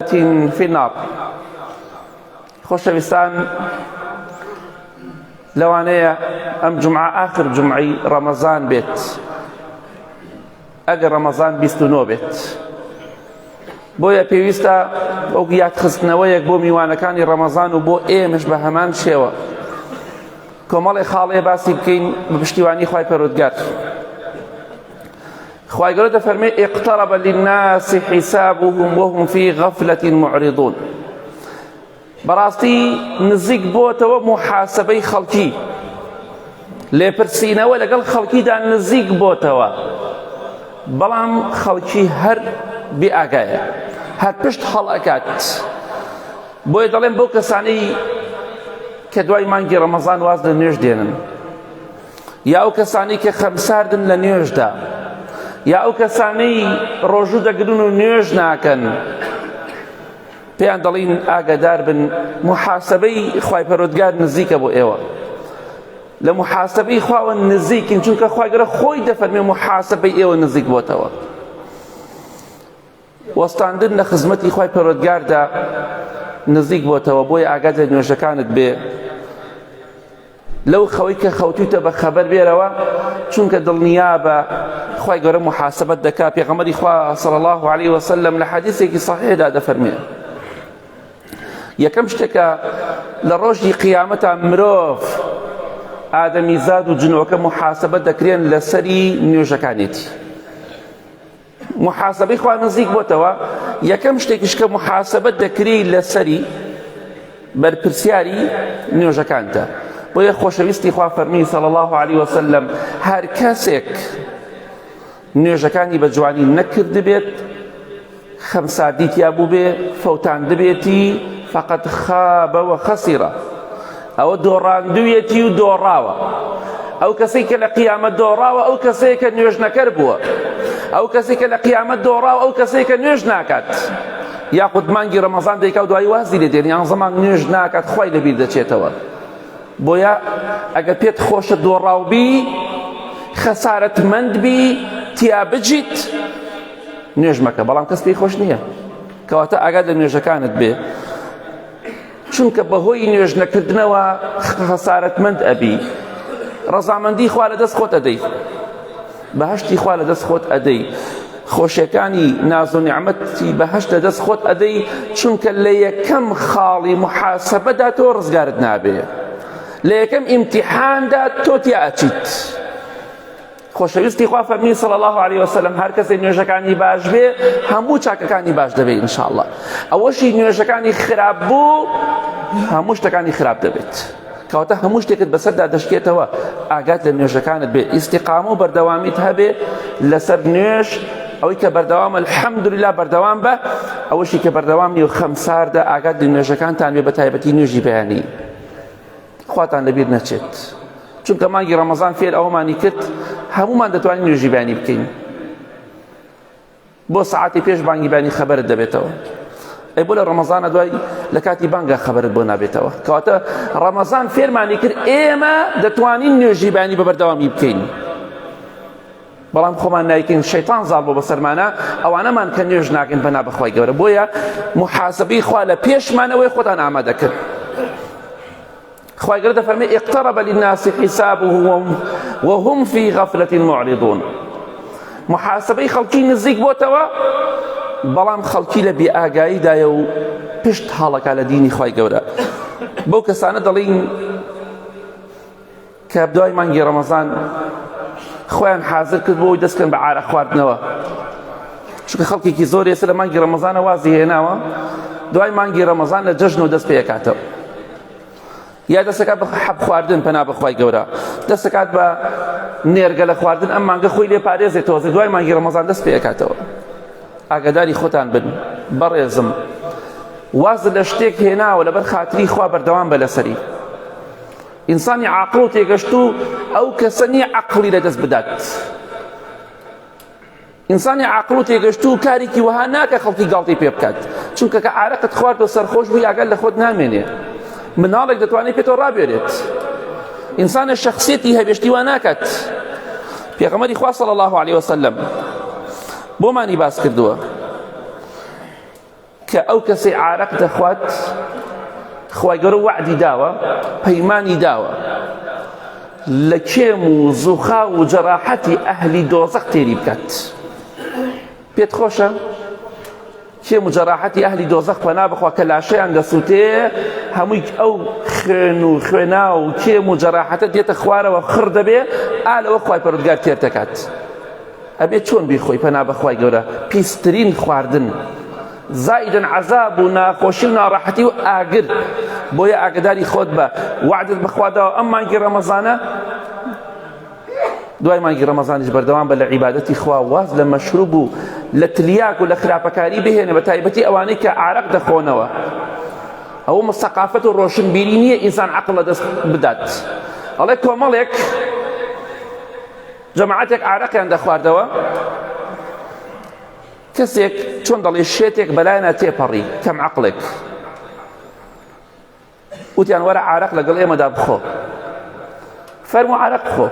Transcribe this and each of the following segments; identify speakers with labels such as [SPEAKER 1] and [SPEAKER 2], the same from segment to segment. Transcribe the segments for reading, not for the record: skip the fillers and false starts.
[SPEAKER 1] في النار. خۆشەویستان، لەوانەیە ئەم جومعە ئاخر جومعەی ڕەمەزان بێت، ئەگەر ڕەمەزان 29 بێت. بۆیە پێویستە ئەو یادخستنەوەیەک بۆ میوانەکانی ڕەمەزان و بۆ ئێمەش بە هەمان شێوە کۆمەڵێ خاڵێ باسی بکەین بە پشتیوانی خوای پەروەردگار. خوای گەورە دەفەرمێ اقترب للناس حسابهم وهم في غفلة معرضون. بەڕاستی نزیک بۆتەوە محاسبەی خەڵکی، لێپرسینەوە لەگەڵ خەڵکیدا نزیک بۆتەوە، بەڵام خەڵکی هەر بێئاگایە، هەر پشت هەڵئەکات. بۆیە دەڵێن بەو کەسانەی کە دوای مانگی ڕەمەزان واز لە نوێژ دێنن، یا ئەو کەسانەی کە خەمساردن لە نوێژدا، یا ئەو کەسانەی ڕۆژوو دەگرن و نوێژ ناکەن، پێیان دەڵین ئاگادار بن، محاسبەی خوای پەروەردگار نزیکە بۆ ئێوە. لە محاسبەی خواوە نزیکین، چونکە خوای گەورە خۆی دەفەرمێ محاسبەی ئێوە نزیک بۆتەوە. وەستاندن لە خزمەتی خوای پەروەردگاردا نزیک بۆتەوە. بۆیە ئاگات لە نوێژەکانت بێ، لەو خەوەی کە خەوتوتە بە خەبەر بێرەوە، چونکە دڵنیابە خوای گەورە محاسبەت دەکات. پێغەمبەری خوا صلی الله علیه وسلم لە حەدیثێکی صحیحدا دەفەرمێ یەکەم شتێکە لە ڕۆژی قیامەتە مرۆڤ، ئادەمیزاد و جنۆکە محاسبەت دەکرێن لەسەری نوێژەکانێتی. محاسبەی خوا نزیک بۆتەوە. یەکەم شتێکیش کە محاسبەت دەکرێ لەسەری بەرپرسیاری نوێژەکانتە. بۆیە خۆشەویستی خوا فەرمی صلی الله علیه وسلم هەر کەسێک نوێژەکانی بە جوانی نەکرد بێت، خەمساردی تیا بوو بێ، فەوتان دەبێتی، فەقەت خابە و خەسیرە، ئەوە دۆڕاندوویەتی و دۆڕاوە. ئەو کەسەی کە لە قیامەت دۆڕاوە ئەو کەسەیە کە نوێژ نەکەر بووە، ئەو کەسەی کە لە قیامەت دۆڕاوە ئەو کەسەیە کە نوێژ ناکات. یاخود مانگی ڕەمەزان دەیکا و دوایی وازی لێ دێن، یان زەمان نوێژ ناکات، خوای لەبیر دەچێتەوە. بۆیە ئەگە پێت خۆشە دۆڕاو بی، خەسارەتمەند بی، تیا بجیت، نوێژ مەکە. بەڵام کەس پێی خۆش نییە، کەواتە ئاگات لە نوێژەکانت بێ، چونکە بەهۆی نوێژ نەکردنەوە خەسارەتمەند ئەبی. ڕەزامەندی خوا لەدەست خۆت ئەدەی، بەهەشتی خوا لەدەست خۆت ئەدەی، خۆشیەکانی ناز و نیعمەتی بەهەشت لەدەست خۆت ئەدەی، چونکە لە یەکەم خاڵی محاسبەدا تۆ ڕزگارت نابێ، لە یەکەم ئیمتیحاندا تۆ تیا ئەچیت. خۆشەویستی خوا فەرمی صلی الله علیه وسلم هەر کەسێک نوێژەکانی باش بێ، هەموو چاکەکانی باش دەبێت ئینشاءالله. ئەوەشی نوێژەکانی خراپ بوو، هەموو شتەکانی خراپ دەبێت. کەواتە هەموو شتێکت بەسەردا دەشکێتەوە. ئاگات لە نوێژەکانت بێ، ئیستیقامە و بەردەوامیت هەبێ لەسەر نوێژ. ئەوەی کە بەردەوامە الحەمدولله بەردەوام بە، ئەوەشی کە بەردەوام نیە و خەمساردە، ئاگات لە نوێژەکانتان بێ، بە تایبەتی نوێژی بەیانی. خواتان لەبیر نەچێت، چونکە مانگی ڕەمەزان فێر ئەوەمانی کرد هەمومان دەتوانین نوێژی بەیانی بکەین. بۆ سەعاتی پێش بانگی بەیانی خەبەرت دەبێتەوە. ئەی بۆ لە ڕەمەزانە دوای لە کاتی بانگە خەبەرت بۆ نابێتەوە. کەواتە ڕەمەزان فێرمانی کرد ئێمە دەتوانین نوێژی بەیانی بە بەردەوامی بکەین، بەڵام خۆمان نایکەین. شەیتان زاڵ بۆ بەسەرمانە، ئەوانەمان کە نوێژ ناکەین بەنا بەخوای گەورە. بۆیە محاسبەی خوا لە پێشمانەوەی خۆتان ئامادە کرد. خوای گەورە دەفەرمێ اقترب للناس حسابهم وهم في غفلة معرضون. محاسبەی خەڵکی نزیک بۆتەوە، بەڵام خەڵکی لە بێئاگاییدایە و پشت هەڵەکا لە دینی خوای گەورە. بەو کەسانە دەڵین کە دوای مانگی ڕەمەزان خۆیان حازر کرد بۆی دەستکەن بە عارە خواردنەوە، چونکە خەڵکێکی زۆر ئێستا لە مانگی ڕەمەزانە وازی هێناوە، دوای مانگی ڕەمەزان لە جەژنەوە دەست پێ ئەکاتەوە، یا دەستەکات بە حەب خواردن، پەنا بەخوای گەورە، دەستەکات بە نێرگە لە خواردن، ئەم مانگە خۆی لێ پارێزێتەوە، دوای مانگی ڕەمەزان دەست پێ ئەکاتەوە. ئاگاداری خۆتان بن بەڕێزم، واز لە شتێک هێناوە لەبەر خاتری خوا بەردەوام بە لەسەری. ئینسانی عاقڵ و تێگەشتوو ئەو کەسە نییە عەقڵی لەدەست بدات. ئینسانی عاقڵ و تێگەشتوو کارێکی وەها ناکە خەڵکی گاڵتەی پێ بکات، چونکە کە عارەقت خوارد و سەرخۆش بووی ئاگات لە خۆت نامێنێ. مناڵێک دەتوانێت پێتەوە ڕابێرێت. ئینسانە شەخسیەتی هەبێشتی وا ناکات. پێغەمبەری خوا صلی الله علیه وسلم بۆمانی باس کردووە کە ئەو کەسێ عارەق دەخوات خوای گەورە وعدی داوە، پەیمانی داوە لە کێم و زوخا و جەراحەتی ئەهلی دۆزەخ تێری بکات. پێت خۆشە کێم و جەراحەتی ئەهلی دۆزەخ پەنا بخوا کە لاشەیان دەسووتێ هەمووی ئەو خوێن و خوێنا و کێم و جەراحەتە دێتە خوارەوە خڕ دەبێ ئالەوە خوای پەروەردگار تێر دەکات. ئەبێ چۆن بیخۆی پەنا بەخوای گەورە پیسترین خواردن، زائدن عذاب و ناخۆشی و ناڕەحەتی و ئاگر. بۆیە ئاگداری خۆت بە وعدت بەخواداوە ئەم مانگی ڕەمەزانە دوای مانگی ڕەمەزانیش بەردەوام بە لە عیبادەتی خوا، واز لە مەشروب و لە تلیاک و لە خراپەکاری بهێنە، بە تایبەتی ئەوانەی کە عارەق دەخۆنەوە. ئەوە مستەقافەت و ڕۆشنبیری نییە ئینسان عەقڵ لەدەست بدات. ئەڵێ کۆمەڵێک جەماعەتێک عارەقیان دەخواردەوە، کەسێک چۆن دەڵێ شێتێک بەلایەنە تێپەڕی کەم عەقڵێک، وتیان وەرە عارەق لەگەڵ ئێمەدا بخۆ، فەرموو عارەق بخۆ.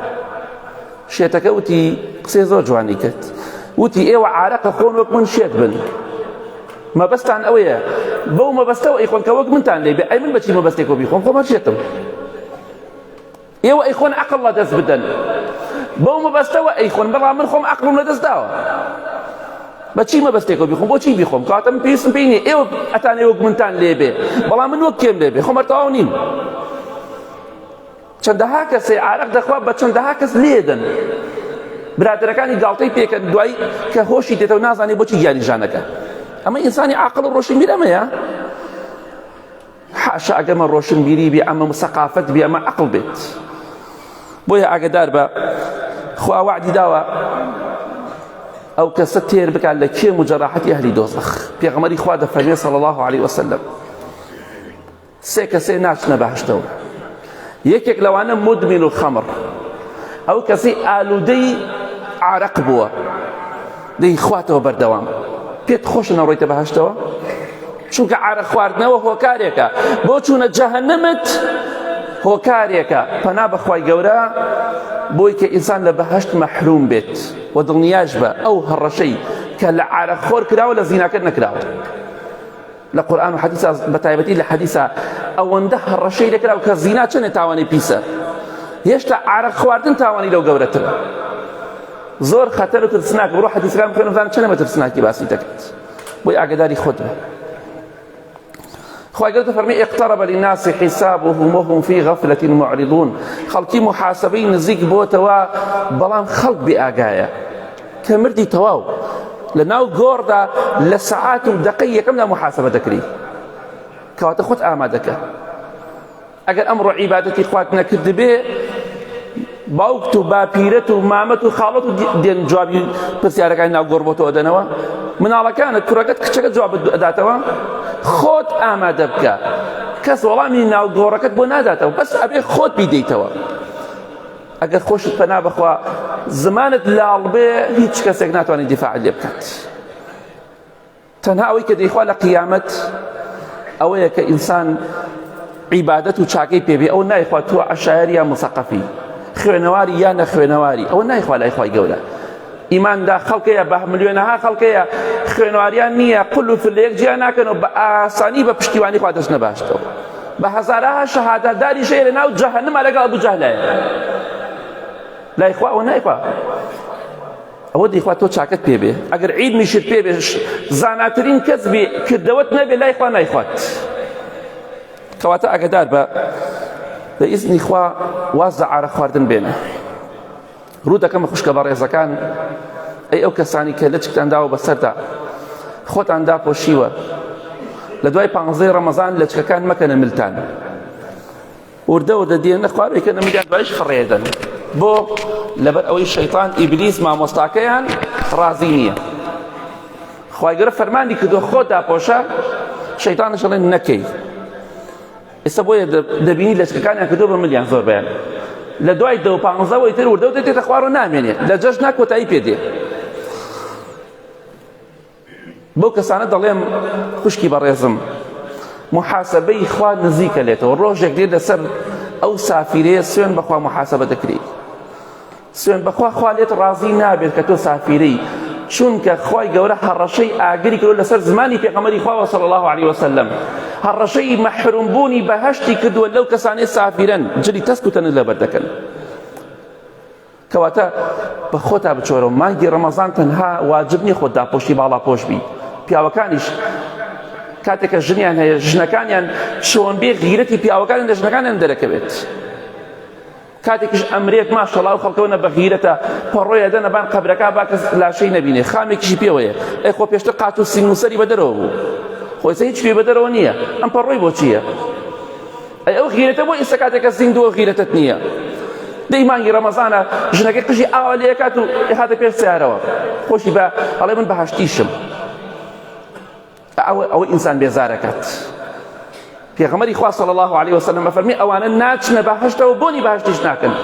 [SPEAKER 1] شێتەکە وتی قسەی زۆر جوانی کرد، وتی ئێوە عارەقە خۆن وەک من شێت بن، مەبەستان ئەوەیە بەو مەبەستەوە ئەیخۆن کە وەک منتان لێ بێ. ئەی من بەچی مەبەستێک وە بیخۆم، خۆمە شێتم. ئێوە ئەیخۆن عەقڵ لەدەست بدەن بەو مەبەستەوە ئەیخۆن، بەڵام من خۆم عەقڵم لەدەست داوە، بەچی مەبەستێکەوە بیخۆم، بۆچی بیخۆم؟ کاتە من پێویستم پێی نییە ئێوە ئەتانێ وەک منتان لێ بێ، بەڵام من وەک کێم لێ بێ، خۆم هەر تەواو نیم. چەندەها کەسێ عارەق دەخوا بە چەندەها کەس لێدەن، برادەرەکانی گاڵتەی پێکەن دوای کە هۆشی دێتەوە نازانێ بۆچی گیانی ژانەکە. ئەمە ئینسانی عاقڵ و ڕۆشنبیر ئەمەیە؟ حاشا ئەگەمە ڕۆشنبیری بێ، ئەمە سەقافەت بێ، ئەمە عەقڵ بێت. بۆیە ئاگادار بە خوا وعدی داوە ئەو کەسە تێر بکات لە کێم و جەراحەتی ئەهلی دۆزەخ. پێغەمبەری خوا دەفەرمێ صلی الله علیه وسلم سێ کەسێ ناچنە بەهەشتەوە. یەکێک لەوانە مدمن و خەمر، ئەو کەسی ئالوودەی عارەق بووە دەیخواتەوە بەردەوام. پێت خۆشە نەڕۆیتە بەهەشتەوە؟ چونکە عارەق خواردنەوە هۆکارێکە، بۆ چوونە جەهەنەمت هۆکارێکە. پەنا بەخوای گەورە بۆی کە ئینسان لە بەهەشت مەحروم بێت و دڵنیاش بە ئەو هەڕەشەی کە لە عارەق خۆر کراوە لە زیناکە نەکراوە. لە قورئان و حەدیث بەتایبەتی لە حەدیثە ئەوەندە هەڕەشەی دەکراوە کە زینا چەندێ تاوانی پیسە، هێشتا عارەق خواردن تاوانی لەو گەورەترە. زۆر خەتەر و ترسناک. بڕۆ حەدیثەکان بخوێنە بزانە چەندە بە ترسناکی باسی دەکات. بۆی ئاگاداری خۆت بە. خواهی گەورە فەرمی اقترب للناس حسابهم وهم في غفلة معرضون. خەڵکی محاسبەی نزیک بۆتەوە، بەڵام خەڵک بێئاگایە کە مردی تەواو لە ناو گۆڕدا لە سەعات و دەقەی یەکەمدا محاسبە دەکری، کەواتە خۆت ئامادەکە. ئەگەر ئەمڕۆ عیبادەتی خوات نەکرد بێ، باوکت و باپیرەت و مامەت و خاڵەت و دێن جوابی پرسیارەکانی ناو گۆڕ بۆ تۆ دەنەوە، مناڵەکانت کوڕەکەت کچەکەت جوابت ئەداتەوە. خۆت ئامادە بکە، کەس وەڵامی ناو گۆڕەکەت بۆ ناداتەوە، بەس ئەبێ خۆت بیدەیتەوە. ئەگەر خۆشت پەنا بخوا زمانت لاڵ بێ، هیچ کەسێک ناتوانێت دیفاعت لێ بکات. تەنها ئەوەی کە دەیخوا لە قیامەت ئەوەیە کە ئینسان عیبادەت و چاکەی پێبێ. ئەو نایخوا تۆ عەشایەری یا مسەقەفی، خوێنەواری یا نەخوێنەواری، ئەوە نایخوا لای خوای گەورە. ئیماندا خەڵکەیە بە ملیۆنەها خەڵکەیە خوێنەواریان نییە، قل و فلەیەک جیا ناکەن و بە ئاسانی بە پشتیوانی خوا دەچنە باشتەوە. بە هەزارەها شەهادەتداری شەیە لە ناو جەهەنەما لەگەڵ ئەبوو جەهلایە. لای خوا ئەوە نایخوا. ئەوە دەیخوا تۆ چاکەت پێبێ. ئەگەر عیلمیشت پێبێ، زاناترین کەس بێ، کردەوەت نەبێ، لای خوا نایخوات. کەواتە ئاگادار بە بە ئیزنی خوا واز لە عارەق خواردن بێنە. ڕوو دەکەمە خوشکە بە ڕێزەکان، ئەی ئەو کەسانی کە لەچکتان داوە بەسەردا، خۆتان داپۆشیوە، لە دوای 15 ڕەمەزان لەچکەکان مەکەنە ملتان، وردە وردە دێنە خواروێکەنە میلیان دوایش فڕێدەن. بۆ لەبەر ئەوەی شەیطان ئیبلیس مامۆستاکەیان ڕازی نییە. خوای گەورە فەرمانی کردووە خۆت داپۆشە، شەیطانش دەڵێن نەکەی. ئێستا بۆیە دەبینی لەچکەکانیان کردووە بە ملیان زۆر بەیان، لە دوای 15 تر وردە و دێتە خوار و نامێنێت، لە جەژنا کۆتایی پێدێ. بۆ کەسانە دەڵێم خوشکی بەڕێزم، محاسبەی خوا نزیکە لێتەوە. ڕۆژێک دێت لەسەر ئەو سافیرەیە سوێن بەخوا محاسبە دەکرێت. سوێن بەخوا خوا لێت ڕازی نابێت کە تۆ سافیرەی چونکە خوای گەورە هەڕەشەی ئاگری کردو لەسەر زمانی پێغەمبەری خوا صلی الله عليه وسلم، هەڕەشەی مەحرومبوونی بەهەشتی کردووە لەو کەسانەی سافرن جلی تەسک و تەنت لەبەر دەکەن. کەواتە بە خۆتا بچۆرەوە، مانگی ڕەمەزان تەنها واجب نییە خۆت داپۆشی باڵا پۆش بی. پیاوەکانیش کاتێکە ژنیان هەیە ژنەکانیان چۆن بێ غیرەتی پیاوەکانیان لە ژنەکانیان دەرەکەوێت. کاتێکیش ئەمرێک ماشەڵڵا و خەڵکەونە بە غیرەتە پەڕۆیە دەنە بان قەبرەکە با کەس لاشەی نەبینێ، خامێکیشی پێوەیە. ئەی خۆ پێشتر قات و سینگ و سەری بەدەرەوە بوو، خۆی هیچ پێ بەدەرەوە نییە، ئەم پەڕۆی بۆ چییە؟ ئەی ئەو غیرەتە بۆ ئێستا کاتێکە زیندووە غیرەتت نییە. دەی مانگی ڕەمەزانە ژنەکەی قژی ئاوا لێ کات و هاتە پێش سیارەوە خۆشی بە ئەڵێ من بەهەشتیشم. ئەوە ئینسان بێزارەکات. پێغەمبەری خوا صلی الله عليه وسلم فەرمی ئەوانە ناچنە بەهەشتەوە بۆنی بەهەشتیش ناکەن،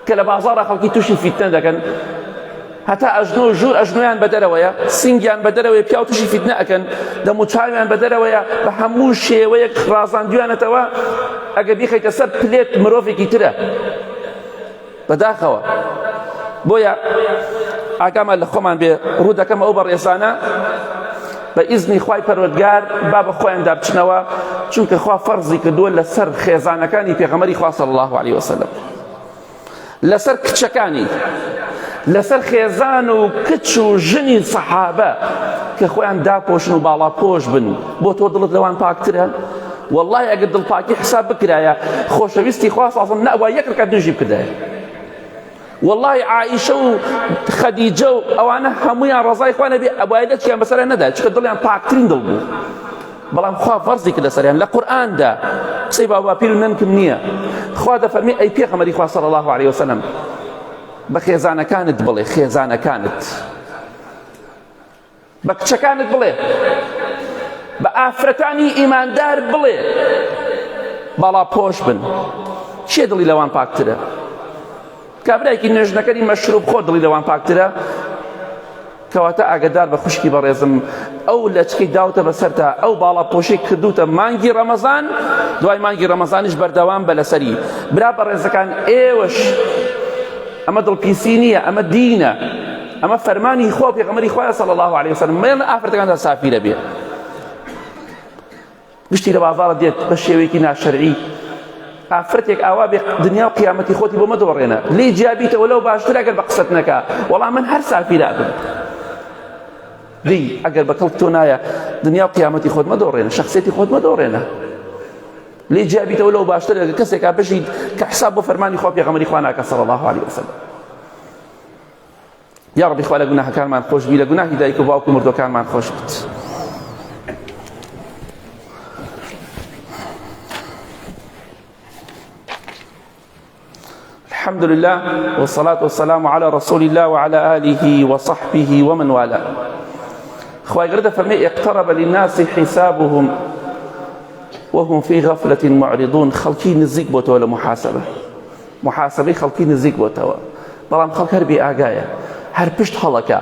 [SPEAKER 1] کە لە بازاڕە خەڵکی تووشی فیتنە دەکەن، هەتا ئەژنۆ و ژوور ئەژنۆیان بەدەرەوەیە، سینگیان بەدەرەوەیە، پیاو تووشی فیتنە ئەکەن، دەموچاویان بەدەرەوەیە، بە هەموو شێوەیەک ڕازاندویانەتەوە. ئەگە بیخەیتە سەر پلێت مرۆڤێکی ترە بەداخەوە. بۆیە ئاگامان لە خۆمان بێ، ڕوو دەکەم ئەو بەڕێزانە بە ئیزنی خوای پەروەردگار با بە خۆیاندا بچنەوە، چونکە خوا فەرزی کردووە لەسەر خێزانەکانی پێغەمبەری خوا صلی الله عليه وسلم، لەسەر کچەکانی، لەسەر خێزان و کچ و ژنی سەحابە کە خۆیان داپۆشن و باڵا پۆش بن. بۆ تۆ دڵت لەوان پاکترە؟ والله ئەگەر دڵپاکی حساب بکرایە خۆشەویستی خوا صلی الله عليه وسلم نەبووە یەک ڕکعەت نوێژی بکردایە. والله عائشە و خەدیجە و ئەوانە هەموویان ڕەزای خوا نەبێ ئەبوایە دەچیان بەسەریان نەدا، چونکە دڵیان پاکترین دڵ بوو. بەڵام خوا فەرزی کرد لەسەریان لە قورئاندا. قسەی باوباپیر و نەنکم نییە. خوا دەفەرمێ ئەی پێغەمبەری خوا صلی الله عليه وسلم بە خێزانەکانت بڵێ، خێزانەکانت بە کچەکانت بڵێ، بە ئافرەتانی ئیماندار بڵێ باڵا پۆش بن. چێ دڵی لەوان پاکترە؟ کابرایەکی نوێژنەکەری مەشروب خۆ دڵی لەوان پاکترە؟ کەواتە ئاگدار بە خوشکی بەڕێزم، ئەو لەچکەی داوتە بەسەرتا، ئەو باڵا پۆشەی کردوتە مانگی ڕەمەزان، دوای مانگی ڕەمەزانیش بەردەوام بە لەسەری. برا بەڕێزەکان ئێوەش ئەمە دڵپیسی نییە، ئەمە دینە، ئەمە فەرمانی خۆ پێغەمبەری خوایە صلی الله عليه وسلم. مێڵ ئافرەتەکاندا سافیرە بێ. گشتی لە بازاڕە دێت بە شێوەیەکی ناشەرعی، ئافرەتێک ئاوا بێ دنیا و قیامەتی خۆتی بۆ مەدۆڕێنە، لێی جیابیتەوە لەو باشتر ئەگەر بە قسەت نەکا. وەڵام من هەر سافیرا بم. دی ئەگەر بە کەڵک تۆ نایە دنیا و قیامەتی خۆت مەدۆڕێنە، شەخسیەتی خۆت مەدۆڕێنە، لێی جیابیتەوە لەو باشتر ئەگەر کەسێکا بژیت کە حساب بۆ فەرمانی خوا پێغەمبەری خوا ناکە صلی الله عليه وسلم. یا ڕەبی خوا لە گوناهەکانمان خۆش بی، لە گوناهی دایک و باوک و مردوەکانمان خۆش بێت. الحمد لله والصلاة والسلام على رسول الله وعلى آله وصحبه ومن والاه. خواهي قرده فرمي اقترب للناس حسابهم وهم في غفلة معرضون. خلقي نزيق بوتوا محاسبة خلقي نزيق بوتوا، بلام خلق هربي آقايا هر پشت خلقا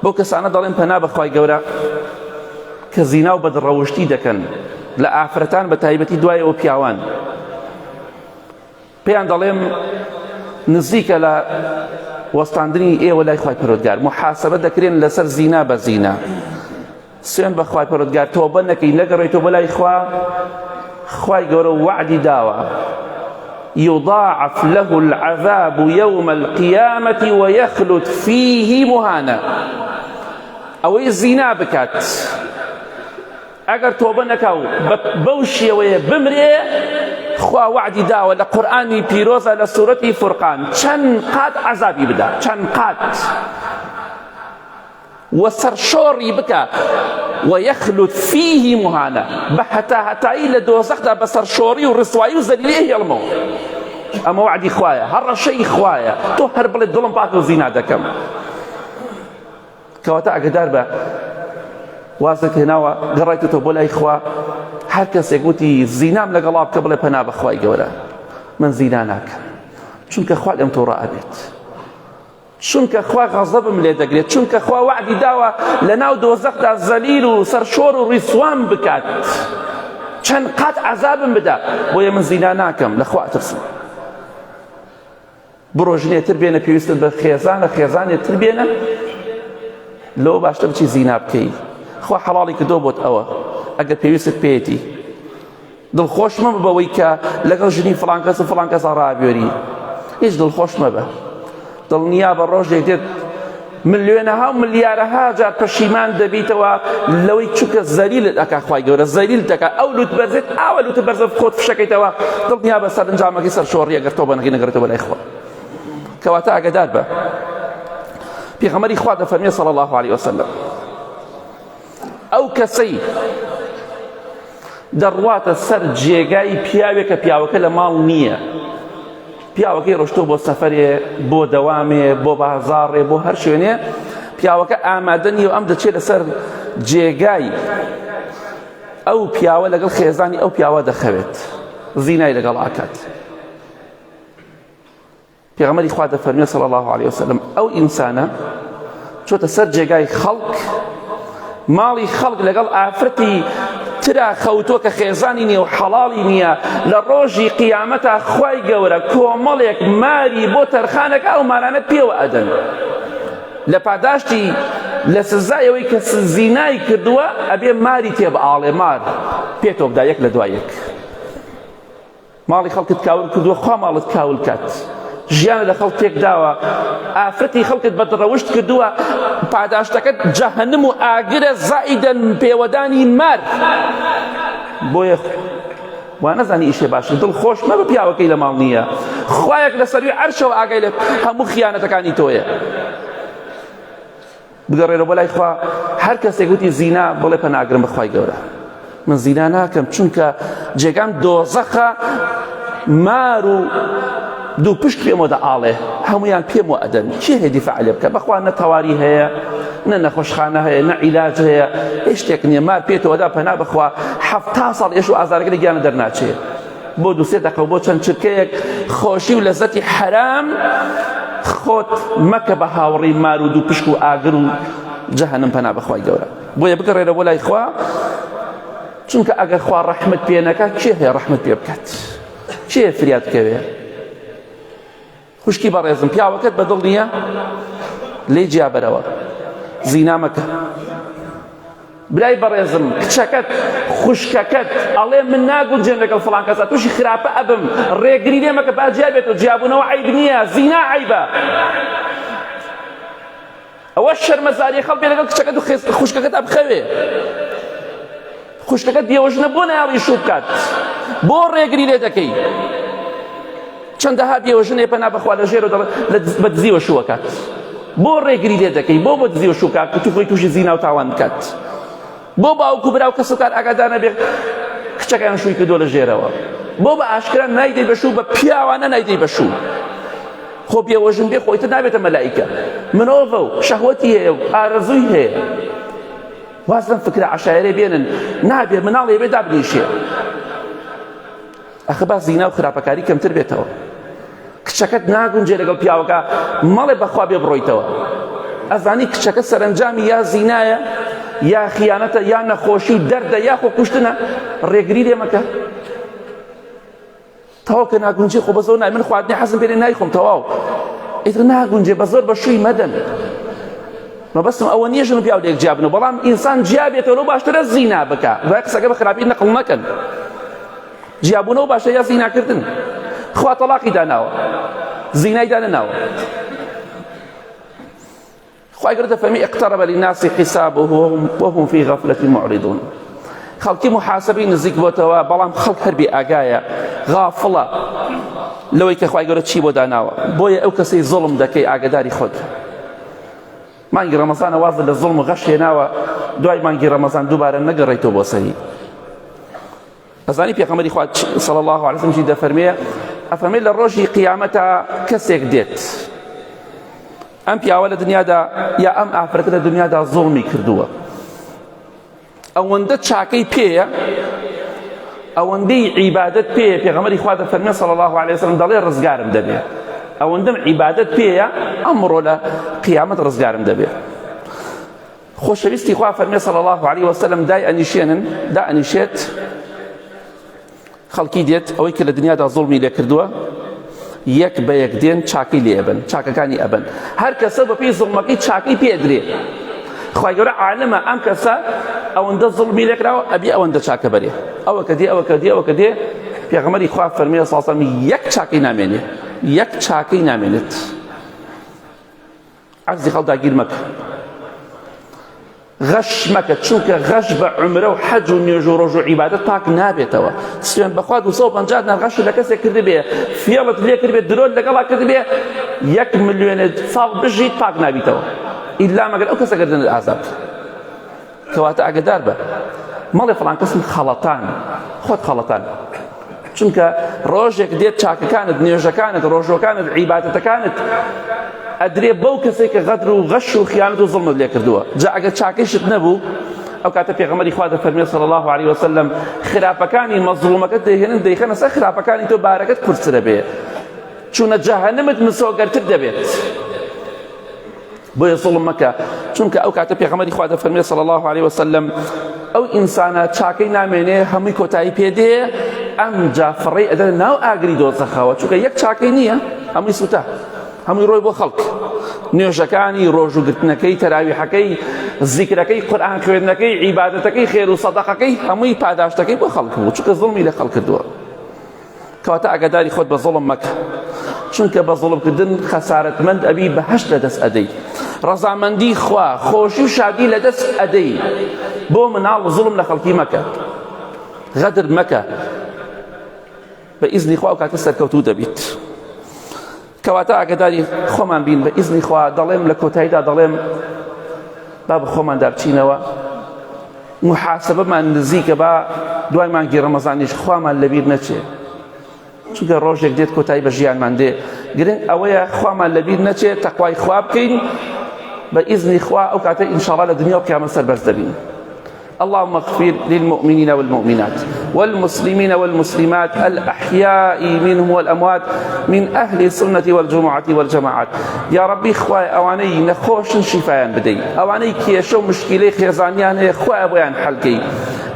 [SPEAKER 1] بو كسانا دالين پنا بخواهي قوله كزينا و بدر روشتي دكن لآفرتان بتايبتي دواي و بياوان پێیان دەڵێم نزیکە لە وەستاندنی ئێوە لای خوای پەروەردگار، محاسبە دەکرێن لەسەر زینا بە زینا. سوێن بە خوای پەروەردگار، تۆبە نەکەی نەگەڕێیتەوە بە لای خوای گەورە وعدی داوە يضاعف له العذاب يوم القيامة ويخلد فيه مهانا. ئەوەی زینا بکات ئەگەر تۆبە نەکاو بەو شێوەیە بمرێ، خوا وعدی داوە لە قورئانی پیرۆزە لە سوورەتی فورقان چەند قات عەزابی بدا، چەند قات و سەرشۆڕی بکە ويخلد فيه مهانا، بە هەتایی لە دۆزەخدا بە سەرشۆڕی و ڕسوایی و زەلیلی هێڵمەوە. ئەمە وعدی خوایە، هەر ڕەشەی خوایە. تۆ هەر بڵێ دڵم پاکە و زینا دەکەم. کەواتە ئاگادار بە وازت هێناوە گەڕایتەوە بۆ لای خوا. هەر کەسێک وتی زینام لەگەڵا بکە بڵێ پەنا بە خوای گەورە من زینا ناکەم، چونکە خوا لەم تۆ ڕائەبێت، چونکە خوا غەزەبم لێ دەگرێت، چونکە خوا وعدی داوە لە ناو دۆزەخدا زەلیل و سەرشۆڕ و ڕیسوان بکات، چەند قات عەزابم بدا، بۆیە من زینا ناکەم، لە خوا ئەترسم. بڕۆ ژنێتر بێنە پێویستت بە خێزانە خێزانێتتر بێنە لەوە باشتر بچی زینا بکەی خوا حەڵاڵی کردۆ بۆت ئەوە ئەگەر پێویستت پێیەتی دڵخۆش مەبە بەوەی کە لەگەڵ ژنی فڵان کەس و فڵان کەسە ڕابێری هیچ دڵخۆش مەبە دڵنیا بە ڕۆژێک دێت ملیۆنەها و ملیارەها جار پەشیمان دەبیتەوە لەوەی چووکە زەلیلت ئەکا خوای گەورە زەلیلت ئەکا ئەو لوت بەرزێت ئاوە لوتە بەرزە خۆت فشەکەیتەوە دڵنیا بە سەرنجامەکەی سەرشۆڕی ئەگەر تۆ بەنەکەی نەگەڕێتەوە لای خوا کەواتە ئاگادار بە پێغەمبەری خوا دەفەرمێ صلی الله علیه وسلم ئەو کەسەی دەڕواتە سەر جێگای پیاوێک کە پیاوەکە لە ماڵ نییە پیاوەکەی ڕۆشتۆ بۆ سەفەرێ بۆ دەوامێ بۆ بازاڕێ بۆ هەر شوێنێ پیاوەکە ئامادە نیە و ئەم دەچێت لەسەر جێگای ئەو پیاوە لەگەڵ خێزانی ئەو پیاوە دەخەوێت زینای لەگەڵ ئاکات پێغەمبەری خوا دەفەرمێ صلی الله علیه وسلم ئەو ئینسانە چۆتە سەر جێگای خەڵک ماڵی خەڵک لەگەڵ ئافرەتی ترا خەوتۆ کە خێزانی نییە و حەڵاڵی نییە لە ڕۆژی قیامەتە خوای گەورە کۆمەڵێک ماری بۆ تەرخانەکە ئەو مارانە پێوە ئەدەن لە پاداشتی لە سزایەوەی کە زینای کردووە ئەبێ ماری تێ بەئاڵێ مار پێتۆ بدا یەک لە دوای یەک ماڵی خەڵکت کاول کردووە خوا ماڵت کاول کات ژیانە لە خەڵک تێک داوە ئافرەتی خەڵکت بەدڕەوشت کردووە پاداشتەکەت جەهەنم و ئاگرە زائیدەن پێوەدانی مار بۆیە وا نەزانی ئیشێ باشە دڵخۆش مەبە پیاوەکەی لە ماڵ نییە خوایەک لە سەروی عەرشەوە ئاگای لە هەموو خیانەتەکانی تۆیە بگەڕێرە بۆ لای خوا هەر کەسێک وتی زینا بڵێ پەناگرم بەخوای گەورە من زینا ناکەم چونکە جێگام دۆزەخە مار و دوو پشت پێمەوە دەئاڵێ هەمویان پێمەوە ئەدەن چی هەیە دیفاع لێ بکە بەخوا نە تەواری هەیە نە نەخۆشخانە هەیە نە عیلاج هەیە هیچ شتێک نییە مار پێتەوەدا پەنا بخوا 70 ساڵ ئێش و ئازارەکە لە گیانە دەرناچێ بۆ دوو سێ دەقە بۆ چەند چرکەیەک خۆشی و لەزەتی حەرام خۆت مەکە بە هاوڕێی مار و دوو پشک و ئاگر و جەهەنم پەنا بەخوای گەورە بۆیە بگەڕێرە بۆ لای خوا چونکە ئەگەر خوا ڕەحمت پێ نەکات چێ هەیە ڕەحمت پێ بکات چێ فریاد بکەوێ خوشکی بەڕێزم پیاوەکەت بەدڵ نییە لێی جیا بەرەوە زینا مەکە برای بەڕێزم کچەکەت خوشکەکەت ئەڵێ من ناگونجێم لەگەڵ فڵان کەسە تووشی خراپە ئەبم ڕێگری لێ مەکە با جیا بێتەوە جیابوونەوە عیب نییە زینا عیبە ئەوە شەرمەزاری خەڵک بێ لەگەڵ کچەکەت و خوشکەکەت ئەبخەوێ خوشکەکەت بێوەژنە بۆ نایاڵی شوو بکات بۆ ڕێگری لێ دەکەی چەندەها بێوەژنێ پەنا بەخوا لە ژێر و بە دزیوە شووەکات بۆ ڕێگری لێ دەکەی بۆ بە دزیوە شوو کات کە خۆی تووشی زینا و تاوان بکات بۆ باوکو برا و کەس و کار ئاگادار نەبێ کچەکەیان شووی کردووە لە ژێرەوە بۆ بە ئاشکرا نایدەی بە شوو بە پیاوانە نایدەی بە شوو خۆ بێوەژن بێ خۆیتر نابێتە مەلائیکە مرۆڤە و شەهوەتی هەیە و ئارەزووی هەیە وازم فکرە عەشایرێ بێنن نابێ مناڵێ بێ دابنیشێ ئەخە با زینا و خراپەکاری کەمتر بێتەوە کچەکەت ناگونجێ لەگەڵ پیاوەکە مەڵێ بەخوا بێ بڕۆیتەوە ئەزانی کچەکە سەرنجامی یا زینایە یا خیانەتە یا نەخۆشی دەردە یا خۆ کوشتنە ڕێگری لێ مەکە تەواو کە ناگونجێ خۆ بە زۆر نای من خواردنی حەزم پێ نایخۆم تەواو ئیتر ناگونجێ بە زۆر بە شووی مەدەن مەبەستم ئەوە نییە ژن و پیاو لێک جیابنەوە بەڵام ئینسان جیابێتەوە لەو باشترە زینا بکە دوای قسەکە بە خراپی نەقڵ مەکەن جیابوونەوە باشە یا زیناکردن خوا تەلاقی داناوە زینای دانەناوە خوای گەورە دەفەرمێ اقترب للناس حسابهم وهم في غفلة معرضون خەڵکی محاسبەی نزیک بۆتەوە بەڵام خەڵک هەر بێ ئاگایە غافڵە لەوەی کە خوای گەورە چی بۆ داناوە بۆیە ئەو کەسەی زوڵم دەکەی ئاگاداری خۆت مانگی ڕەمەزانە وازە لە زوڵم و غەش هێناوە دوای مانگی ڕەمەزان دووبارە نەگەڕێیتەوە بۆ سەری ئەزانی پێغەمبەری خوا صلی الله علیه وسلم چی دەفەرمێ ئەفەرمێ لە ڕۆژی قیامەتە کەسێک دێت ئەم پیاوە لە دنیادا یا ئەم ئافرەتە لە دنیادا زوڵمی کردووە ئەوەندە چاکەی پێیە ئەوەندەی عیبادەت پێیە پێغەمبەری خوا دەفەرمێ صلی الله علیه وسلم دەڵێ ڕزگارم دەبێ ئەوەندەم عیبادەت پێیە ئەمڕۆ لە قیامەت ڕزگارم دەبێ خۆشەویستی خوا فەرمێ صلی الله علیه وسلم دای ئەنیشێت خەڵکی دێت ئەوەی کە لە دنیادا زوڵمی لێ کردووە یەک بە یەک دێن چاکەی لێ ئەبن، چاکەکانی ئەبن. هەر کەسە بەپێی زوڵمەکەی چاکەی پێدرێ. خی گەورە عالەمە ئەم کەسە ئەوەندە زوڵمی لێکراوە ئەبی ئەوەندە چاکە بەرێ. ئەوە کە دێ ئەوە کە دێ ئەوە کە دێ پێغەمبەری خوا فەرمێ ساسەمی یەک چاکەی نامێنێ، یەک چاکەی نامێنێت. عەرزی خەڵداگیر مەکە، غەش مەکە، چونکە غەش بە عومرە و حەج و نوێژ و ڕۆژ و عیبادەت پاک نابێتەوە. سوێن بەخوا 250 دینار غەش لە کەسێک کردبێ، فێڵت لێ کردبێ، درۆت لەگەڵا کردبێ، 1 ملیۆنە ساڵ بژیت پاک نابیتەوە، ئیلا مەگەر ئەو کەسە گەردنت ئازاد. کەواتە ئاگادار بە مەڵێ فڵان کەسم خەڵەتان، خۆت خەڵەتان، چونکە ڕۆژێک دێت چاکەکانت، نوێژەکانت، ڕۆژەکانت، عیبادەتەکانت ئەدرێ بەو کەسێک کە غەدر و غەش و خیانەت و زوڵمت لێ کردووە. جا ئەگەر چاکەیشت نەبوو، ئەو کاتە پێغەمبەری خوا دەفەرمێ صلی الله علیه وسلم خراپەکانی مەزلومەکەت دەیهێنن دەیخەنە سەر خراپەکانی تۆ بارەکەت کورتترە بێ، چونە جەهەنەمت مسۆگەرتر دەبێت. بۆیە زوڵم مەکە، چونکە ئەو کاتە پێغەمبەری خوا دەفەرمێ صلی الله علیه وسلم ئەو ئینسانە چاکەی نامێنێ هەمووی کۆتایی پێدێ، ئەم جا فڕێی ئەدەن ناو ئاگری دۆزەخەوە، چونکە یەک چاکەی نییە، هەمووی سوتە، هەمووی ڕۆی بۆ خەڵک. نوێژەکانی، ڕۆژوگرتنەکەی، تەراویحەکەی، زیکرەکەی، قورئان خوێندنەکەی، عیبادەتەکەی، خێر و سەدەقەکەی، هەمووی پاداشتەکەی بۆ خەڵک بوو، چونکە زوڵمی لە خەڵک کردووە. کەواتە ئاگاداری خۆت بە زوڵم مەکە، چونکە بە زوڵمکردن خەسارەتمەند ئەبی بەهەشت لەدەست ئەدەی، ڕەزامەندی خوا، خۆشی و شادی لەدەست ئەدەی. بۆ مناڵ زوڵم لە خەڵکی مەکە، غەدر مەکە، بە ئیزنی خوا ئەو کاتە سەرکەوتوو دەبیت. کەواتە ئاگاداری خۆمان بین، بە ئیزنی خوا دەڵێم لە کۆتاییدا دەڵێم با بە خۆماندا بچینەوە، محاسبەمان نزیکە، با دوای مانگی ڕەمەزانیش خوامان لەبیر نەچێ، چونکە ڕۆژێک دێت کۆتایی بە ژیانمان دێ. گرنگ ئەوەیە خوامان لەبیر نەچێت، تەقوای خوا بکەین، بە ئیزنی خوا ئەو کاتە ئینشاءڵڵا لە دنیا و قیامەت سەربەرز دەبین. اللهم اغفر للمؤمنين والمؤمنات والمسلمين والمسلمات الأحياء منهم والأموات من أهل السنة والجمعة والجماعات. يا ربي خواي أواني نخوش شفايا بدي، أواني كيشو مشكلة خيزانيان خواي أبويان حلقي،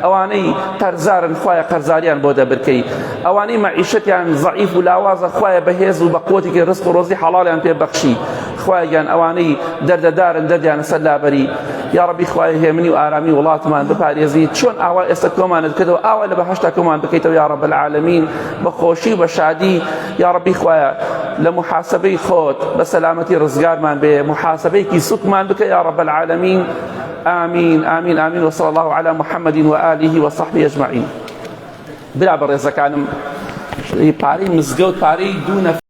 [SPEAKER 1] أواني قرزار خواي قرزاريان بودا بركي، أواني معيشتيان ضعيف ولاواز خواي بهيز وبقوتك رزق وروزي حلاليان ببخشي، خوايان أواني درددار درديان سلابري. يا ربي خواي هيمني وآرامي ولاتمان بپارێزی، چۆن ئاوا ئێستا کۆمانت کردەوە ئاوا لە بەهەشتا کۆمان بکەیتەوە یا رب العالمین، بە خۆشی و بە شادی. یا ربی خوایە لە محاسبەی خۆت بە سەلامەتی ڕزگارمان بێ، محاسبەیەکی سوکمان بکە یا رب العالمین. آمین آمین آمین. وصلى الله على محمد وآله وصحبه أجمعين. برا بەڕێزەکانم، پارەی مزگەوت، پارەی دوو